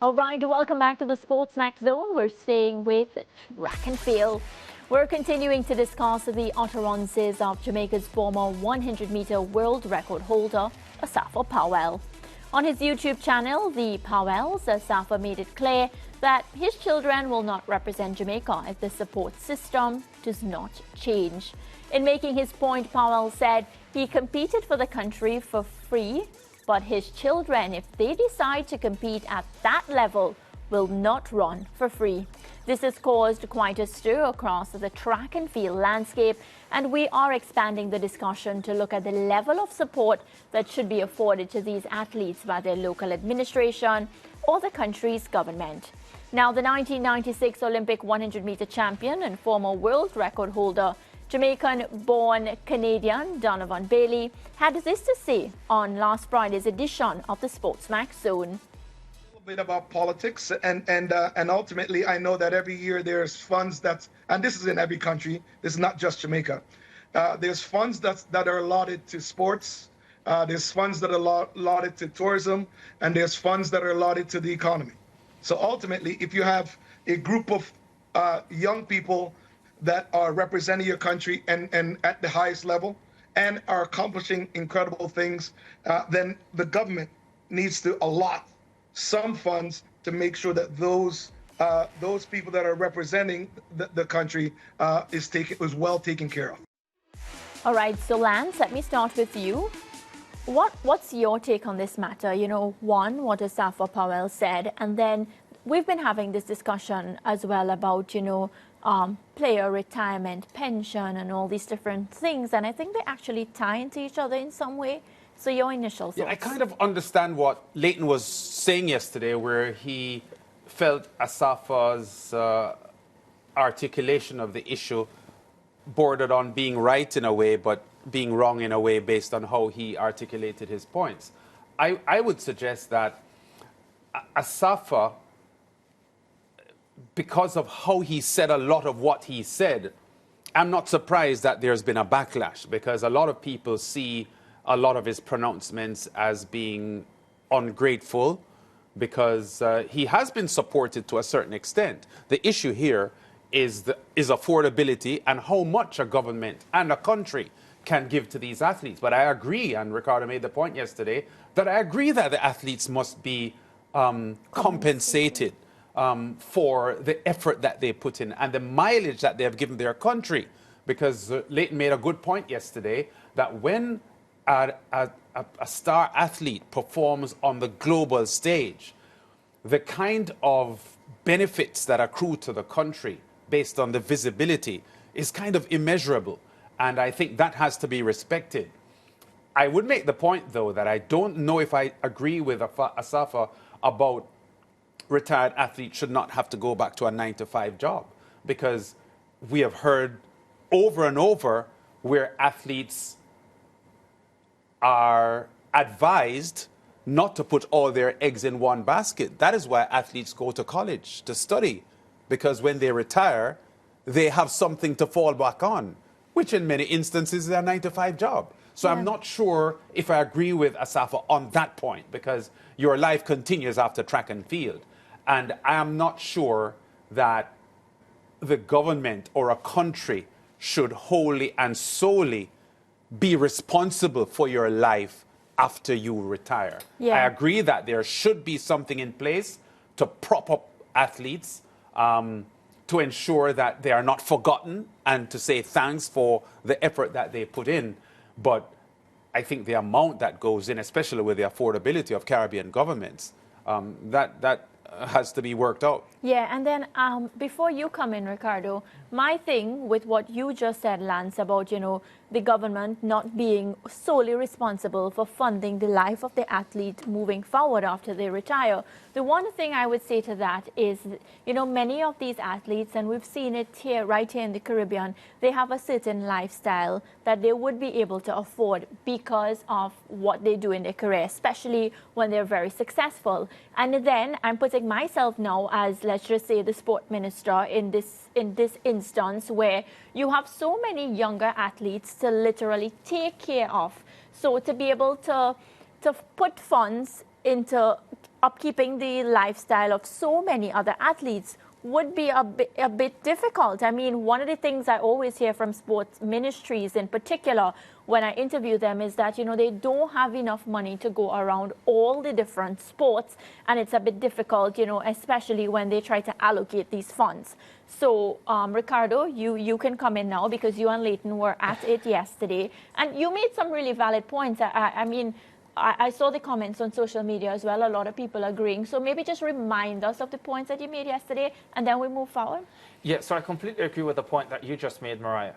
All right, welcome back to the SportsMax Zone. We're staying with track and field. We're continuing to discuss the utterances of Jamaica's former 100-meter world record holder, Asafa Powell. On his YouTube channel, The Powells, Asafa made it clear that his children will not represent Jamaica if the support system does not change. In making his point, Powell said he competed for the country for free, but his children, if they decide to compete at that level, will not run for free. This has caused quite a stir across the track and field landscape, and we are expanding the discussion to look at the level of support that should be afforded to these athletes by their local administration or the country's government. Now, the 1996 Olympic 100-meter champion and former world record holder, Jamaican-born Canadian Donovan Bailey, had this to say on last Friday's edition of the SportsMax Zone. A bit about politics, and ultimately, I know that every year there's funds and this is in every country. This is not just Jamaica. There's funds that are allotted to sports. There's funds that are allotted to tourism, and there's funds that are allotted to the economy. So ultimately, if you have a group of young people that are representing your country and at the highest level and are accomplishing incredible things, then the government needs to allot some funds to make sure that those people that are representing the country is well taken care of. All right, so Lance, let me start with you. What's your take on this matter? You know, one, what Asafa Powell said, and then we've been having this discussion as well about, player retirement, pension, and all these different things, and I think they actually tie into each other in some way. So your initial thoughts? Yeah, I kind of understand what Leighton was saying yesterday, where he felt Asafa's articulation of the issue bordered on being right in a way, but being wrong in a way based on how he articulated his points. I would suggest that Asafa, because of how he said a lot of what he said, I'm not surprised that there's been a backlash, because a lot of people see a lot of his pronouncements as being ungrateful, because he has been supported to a certain extent. The issue here is affordability and how much a government and a country can give to these athletes. But I agree, and Ricardo made the point yesterday, that I agree that the athletes must be compensated for the effort that they put in and the mileage that they have given their country. Because Leighton made a good point yesterday that when a star athlete performs on the global stage, the kind of benefits that accrue to the country based on the visibility is kind of immeasurable. And I think that has to be respected. I would make the point, though, that I don't know if I agree with Asafa about retired athletes should not have to go back to a 9-to-5 job, because we have heard over and over where athletes are advised not to put all their eggs in one basket. That is why athletes go to college to study, because when they retire, they have something to fall back on, which in many instances is a 9-to-5 job. So yeah. I'm not sure if I agree with Asafa on that point, because your life continues after track and field. And I am not sure that the government or a country should wholly and solely be responsible for your life after you retire. Yeah. I agree that there should be something in place to prop up athletes, to ensure that they are not forgotten and to say thanks for the effort that they put in. But I think the amount that goes in, especially with the affordability of Caribbean governments, that has to be worked out. Yeah, and then before you come in, Ricardo, my thing with what you just said, Lance, about, the government not being solely responsible for funding the life of the athlete moving forward after they retire. The one thing I would say to that is, many of these athletes, and we've seen it right here in the Caribbean, they have a certain lifestyle that they would be able to afford because of what they do in their career, especially when they're very successful. And then I'm putting myself now as, let's just say, the sport minister in this instance, where you have so many younger athletes to literally take care of. So to be able to put funds into upkeeping the lifestyle of so many other athletes would be a bit difficult. I mean, one of the things I always hear from sports ministries in particular when I interview them is that, you know, they don't have enough money to go around all the different sports, and it's a bit difficult, you know, especially when they try to allocate these funds. So, Ricardo, you can come in now because you and Leighton were at it yesterday, and you made some really valid points. I mean, I saw the comments on social media as well, a lot of people agreeing. So maybe just remind us of the points that you made yesterday, and then we move forward. Yeah, so I completely agree with the point that you just made, Mariah.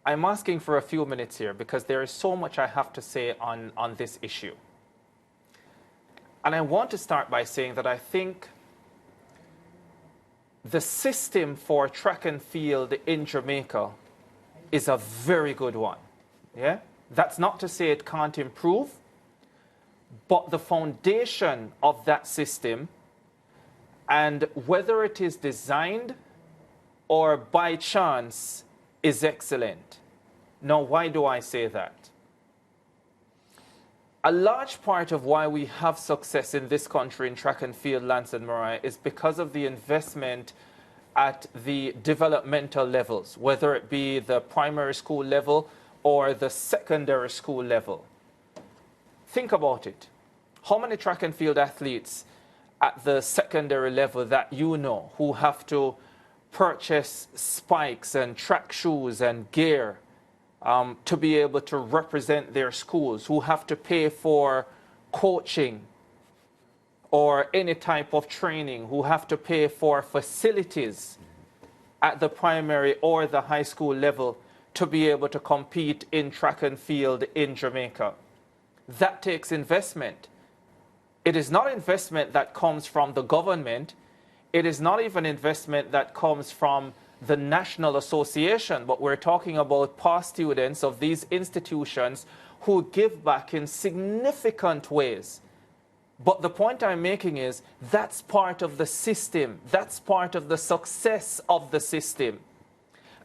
I'm asking for a few minutes here because there is so much I have to say on this issue. And I want to start by saying that I think the system for track and field in Jamaica is a very good one. Yeah? That's not to say it can't improve, but the foundation of that system, and whether it is designed or by chance, is excellent. Now, why do I say that? A large part of why we have success in this country in track and field, Lance and Mariah, is because of the investment at the developmental levels, whether it be the primary school level or the secondary school level. Think about it. How many track and field athletes at the secondary level that you know who have to purchase spikes and track shoes and gear to be able to represent their schools, who have to pay for coaching or any type of training, who have to pay for facilities at the primary or the high school level to be able to compete in track and field in Jamaica? That takes investment. It is not investment that comes from the government. It is not even investment that comes from the National Association, but we're talking about past students of these institutions who give back in significant ways. But the point I'm making is that's part of the system. That's part of the success of the system.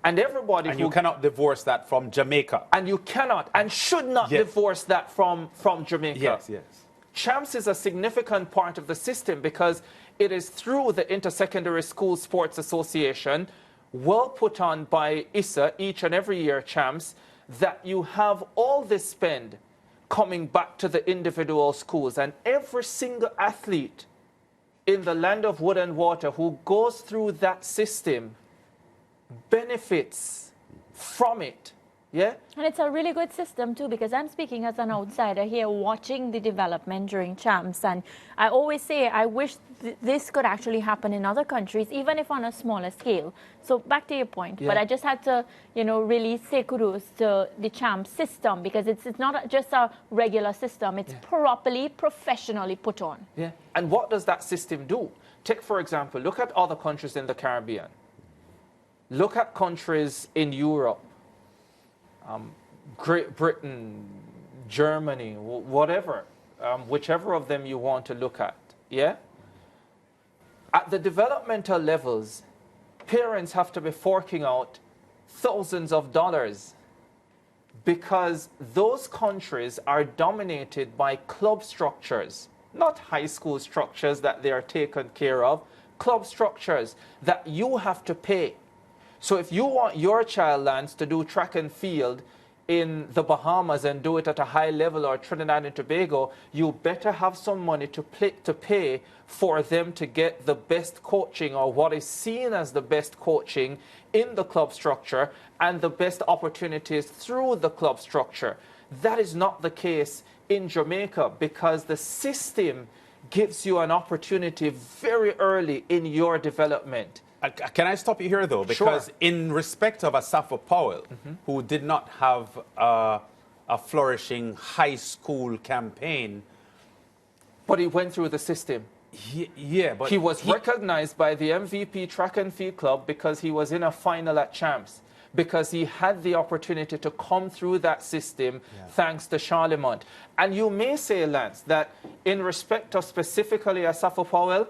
And everybody and you cannot divorce that from Jamaica. And you cannot and should not divorce that from Jamaica. Yes, yes. CHAMPS is a significant part of the system because it is through the Intersecondary School Sports Association, well put on by ISA each and every year, CHAMPS, that you have all this spend coming back to the individual schools. And every single athlete in the land of wood and water who goes through that system benefits from it. Yeah? And it's a really good system too, because I'm speaking as an outsider here watching the development during CHAMPS, and I always say I wish this could actually happen in other countries, even if on a smaller scale. So back to your point, but I just had to, you know, really say kudos to the CHAMPS system, because it's not just a regular system, it's properly, professionally put on. Yeah. And what does that system do? Take, for example, look at other countries in the Caribbean. Look at countries in Europe. Great Britain, Germany, whatever, whichever of them you want to look at, yeah? At the developmental levels, parents have to be forking out thousands of dollars because those countries are dominated by club structures, not high school structures that they are taken care of, club structures that you have to pay. So if you want your child, Lance, to do track and field in the Bahamas and do it at a high level, or Trinidad and Tobago, you better have some money to pay for them to get the best coaching, or what is seen as the best coaching in the club structure, and the best opportunities through the club structure. That is not the case in Jamaica, because the system gives you an opportunity very early in your development. Can I stop you here, though? Because in respect of Asafo Powell, who did not have a flourishing high school campaign. But he went through the system. But he was recognized by the MVP Track and Field Club because he was in a final at CHAMPS, because he had the opportunity to come through that system thanks to Charlemont. And you may say, Lance, that in respect of specifically Asafo Powell,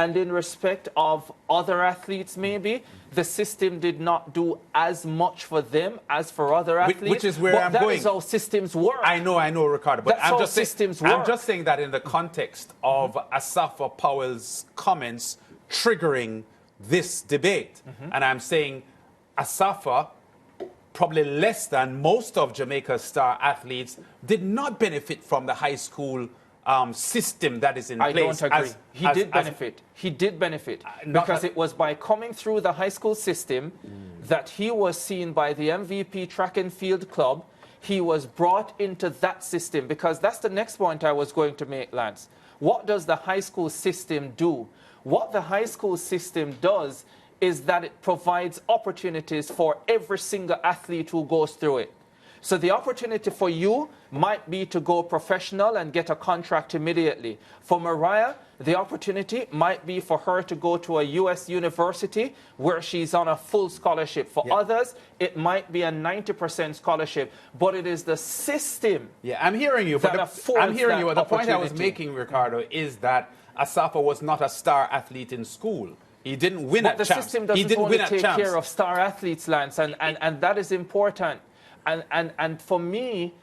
And in respect of other athletes, maybe, the system did not do as much for them as for other athletes. Which is where but I'm that going. is how systems work. I know, Ricardo. But That's how systems work. I'm just saying that in the context of Asafa Powell's comments triggering this debate. And I'm saying Asafa, probably less than most of Jamaica's star athletes, did not benefit from the high school system that is in place. I don't agree. He did benefit. He did benefit because it was by coming through the high school system that he was seen by the MVP track and field club. He was brought into that system because that's the next point I was going to make, Lance. What does the high school system do? What the high school system does is that it provides opportunities for every single athlete who goes through it. So the opportunity for you might be to go professional and get a contract immediately. For Mariah, the opportunity might be for her to go to a U.S. university where she's on a full scholarship. For others, it might be a 90% scholarship. But it is the system. Yeah, I'm hearing you. But I'm hearing you. The point I was making, Ricardo, is that Asafa was not a star athlete in school. He didn't win at champs. But the system doesn't only take care of star athletes, Lance, and that is important. And for me,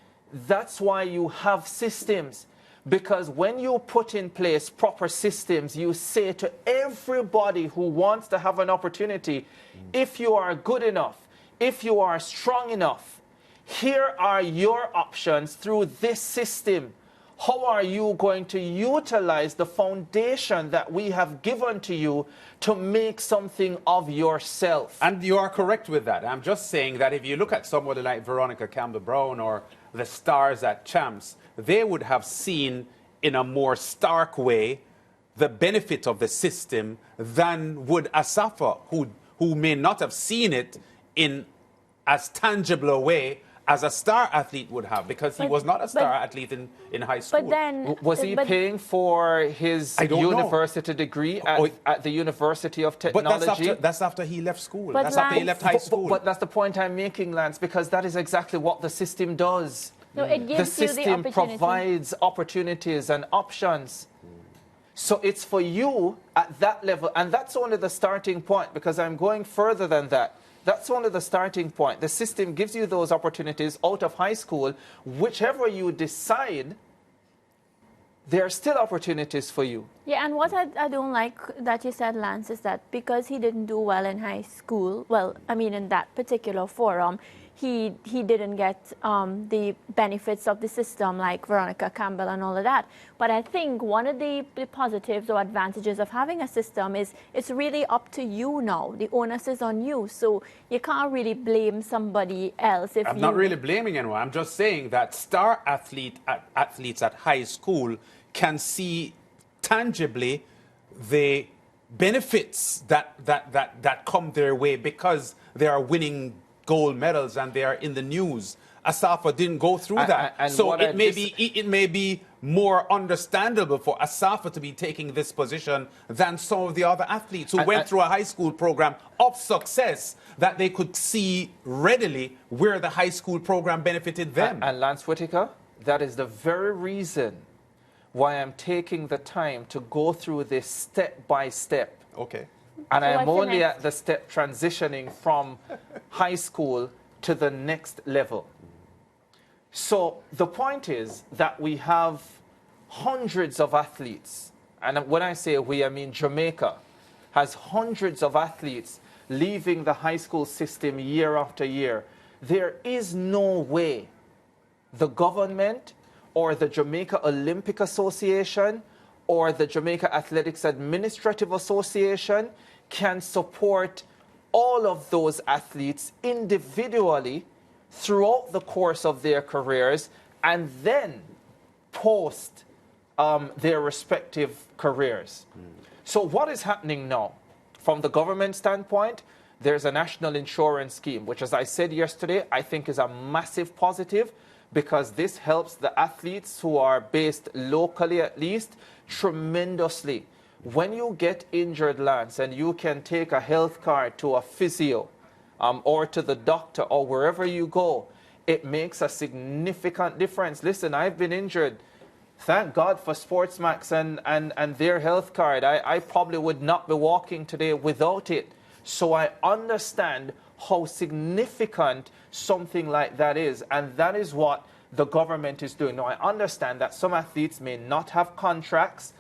that's why you have systems. Because when you put in place proper systems, you say to everybody who wants to have an opportunity, if you are good enough, if you are strong enough, here are your options through this system. How are you going to utilize the foundation that we have given to you to make something of yourself? And you are correct with that. I'm just saying that if you look at somebody like Veronica Campbell-Brown or the stars at Champs, they would have seen in a more stark way the benefit of the system than would Asafa, who may not have seen it in as tangible a way as a star athlete would have, because he was not a star athlete in high school. But then, was he paying for his university degree at the University of Technology? But that's after he left school. That's after he left high school. But that's the point I'm making, Lance, because that is exactly what the system does. No, it gives the system provides opportunities and options. So it's for you at that level, and that's only the starting point, because I'm going further than that. That's only the starting point. The system gives you those opportunities out of high school. Whichever you decide, there are still opportunities for you. Yeah, and what I don't like that you said, Lance, is that because he didn't do well in high school, well, I mean, in that particular forum, he didn't get the benefits of the system like Veronica Campbell and all of that. But I think one of the positives or advantages of having a system is it's really up to you now. The onus is on you. So you can't really blame somebody else. I'm not really blaming anyone. I'm just saying that star athletes at high school can see tangibly the benefits that come their way because they are winning gold medals and they are in the news. Asafa didn't go through that. And so it may be more understandable for Asafa to be taking this position than some of the other athletes who went through a high school program of success that they could see readily where the high school program benefited them. And Lance Whitaker, that is the very reason why I'm taking the time to go through this step by step. Okay. And so I'm only at the step transitioning from high school to the next level. So the point is that we have hundreds of athletes. And when I say we, I mean Jamaica has hundreds of athletes leaving the high school system year after year. There is no way the government or the Jamaica Olympic Association or the Jamaica Athletics Administrative Association can support all of those athletes individually throughout the course of their careers and then post their respective careers. So what is happening now? From the government standpoint, there's a national insurance scheme, which, as I said yesterday, I think is a massive positive because this helps the athletes who are based locally at least tremendously. When you get injured, Lance, and you can take a health card to a physio or to the doctor or wherever you go, it makes a significant difference. Listen, I've been injured Thank God for SportsMax and their health card. I probably would not be walking today without it. So I understand how significant something like that is. And that is what the government is doing. Now, I understand that some athletes may not have contracts.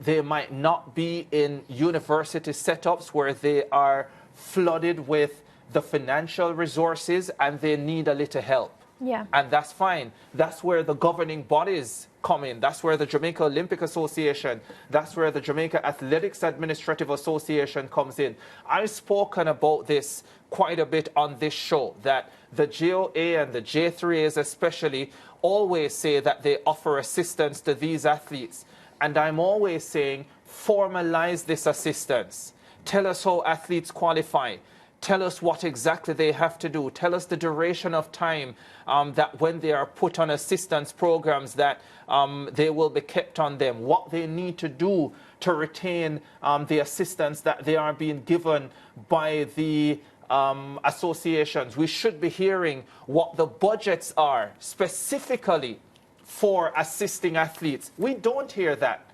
They might not be in university setups where they are flooded with the financial resources and they need a little help. Yeah. And that's fine. That's where the governing bodies come in. That's where the Jamaica Olympic Association, that's where the Jamaica Athletics Administrative Association comes in. I've spoken about this quite a bit on this show, that the GOA and the J3As especially always say that they offer assistance to these athletes. And I'm always saying, formalize this assistance. Tell us how athletes qualify. Tell us what exactly they have to do. Tell us the duration of time that when they are put on assistance programs that they will be kept on them. What they need to do to retain the assistance that they are being given by the associations. We should be hearing what the budgets are specifically for assisting athletes. We don't hear that.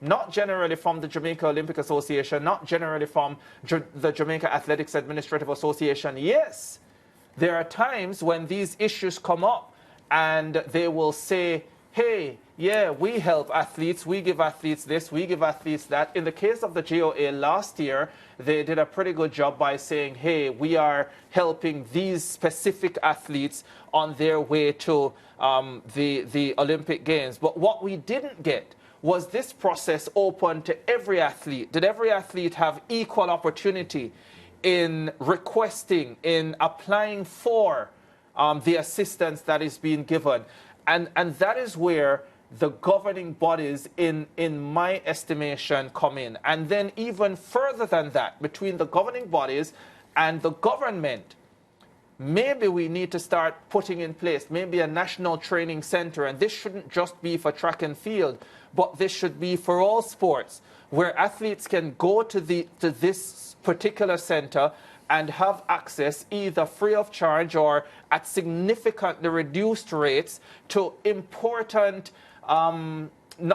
Not generally from the Jamaica Olympic Association, not generally from the Jamaica Athletics Administrative Association. Yes, there are times when these issues come up and they will say, hey, yeah, we help athletes, we give athletes this, we give athletes that. In the case of the GOA last year, they did a pretty good job by saying, hey, we are helping these specific athletes on their way to the Olympic Games. But what we didn't get was this process open to every athlete? Did every athlete have equal opportunity in requesting, in applying for the assistance that is being given? And that is where the governing bodies, in my estimation, come in. And then even further than that, between the governing bodies and the government, maybe we need to start putting in place maybe a national training center. And this shouldn't just be for track and field, but this should be for all sports, where athletes can go to this particular center and have access either free of charge or at significantly reduced rates to important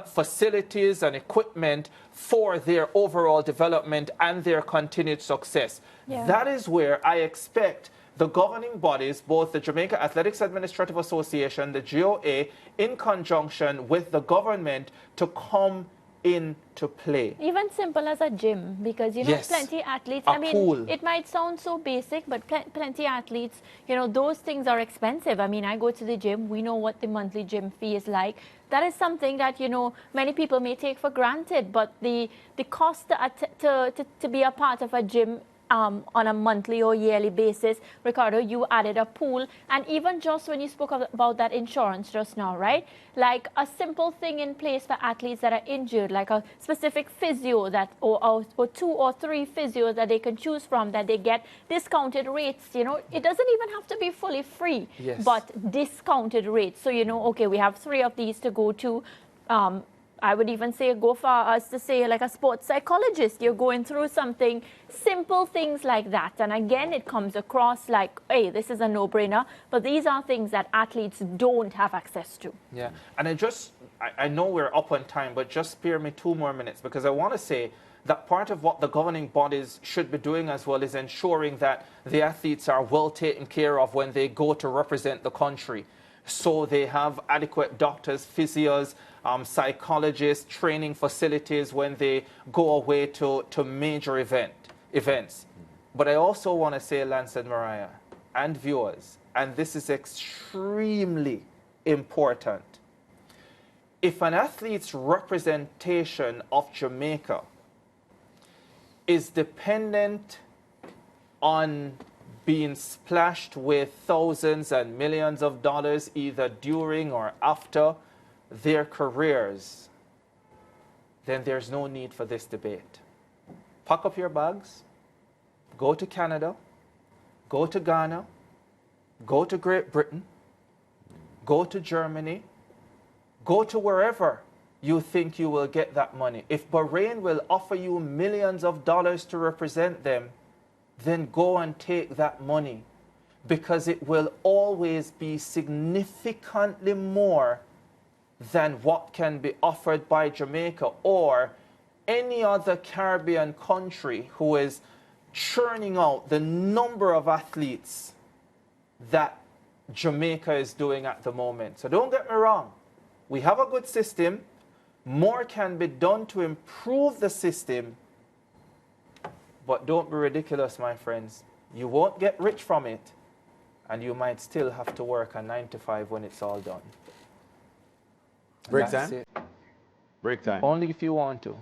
facilities and equipment for their overall development and their continued success. Yeah. That is where I expect the governing bodies, both the Jamaica Athletics Administrative Association, the GOA, in conjunction with the government, to come into play. Even simple as a gym, because, you know, Yes. plenty athletes, A I mean, pool. it might sound so basic, but plenty athletes, you know, those things are expensive. I mean, I go to the gym, we know what the monthly gym fee is like. That is something that, you know, many people may take for granted, but the cost to be a part of a gym on a monthly or yearly basis. Ricardo, you added a pool, and even just when you spoke about that insurance just now, right? Like a simple thing in place for athletes that are injured, like a specific physio that, or 2 or 3 physios that they can choose from, that they get discounted rates. You know, it doesn't even have to be fully free, Yes. but discounted rates. So, you know, okay, we have 3 of these to go to. I would even say go for us to say like a sports psychologist. You're going through something, simple things like that. And again, it comes across like, hey, this is a no-brainer. But these are things that athletes don't have access to. Yeah, and I know we're up on time, but just spare me 2 more minutes, because I want to say that part of what the governing bodies should be doing as well is ensuring that the athletes are well taken care of when they go to represent the country. So they have adequate doctors, physios, psychologists, training facilities when they go away to major events. But I also want to say, Lance and Mariah, and viewers, and this is extremely important. If an athlete's representation of Jamaica is dependent on being splashed with thousands and millions of dollars either during or after their careers, then there's no need for this debate. Pack up your bags, go to Canada, go to Ghana, go to Great Britain, go to Germany, go to wherever you think you will get that money. If Bahrain will offer you millions of dollars to represent them, then go and take that money, because it will always be significantly more than what can be offered by Jamaica or any other Caribbean country who is churning out the number of athletes that Jamaica is doing at the moment. So don't get me wrong. We have a good system. More can be done to improve the system. But don't be ridiculous, my friends. You won't get rich from it. And you might still have to work a 9 to 5 when it's all done. Break That's time? it. Break time. Only if you want to.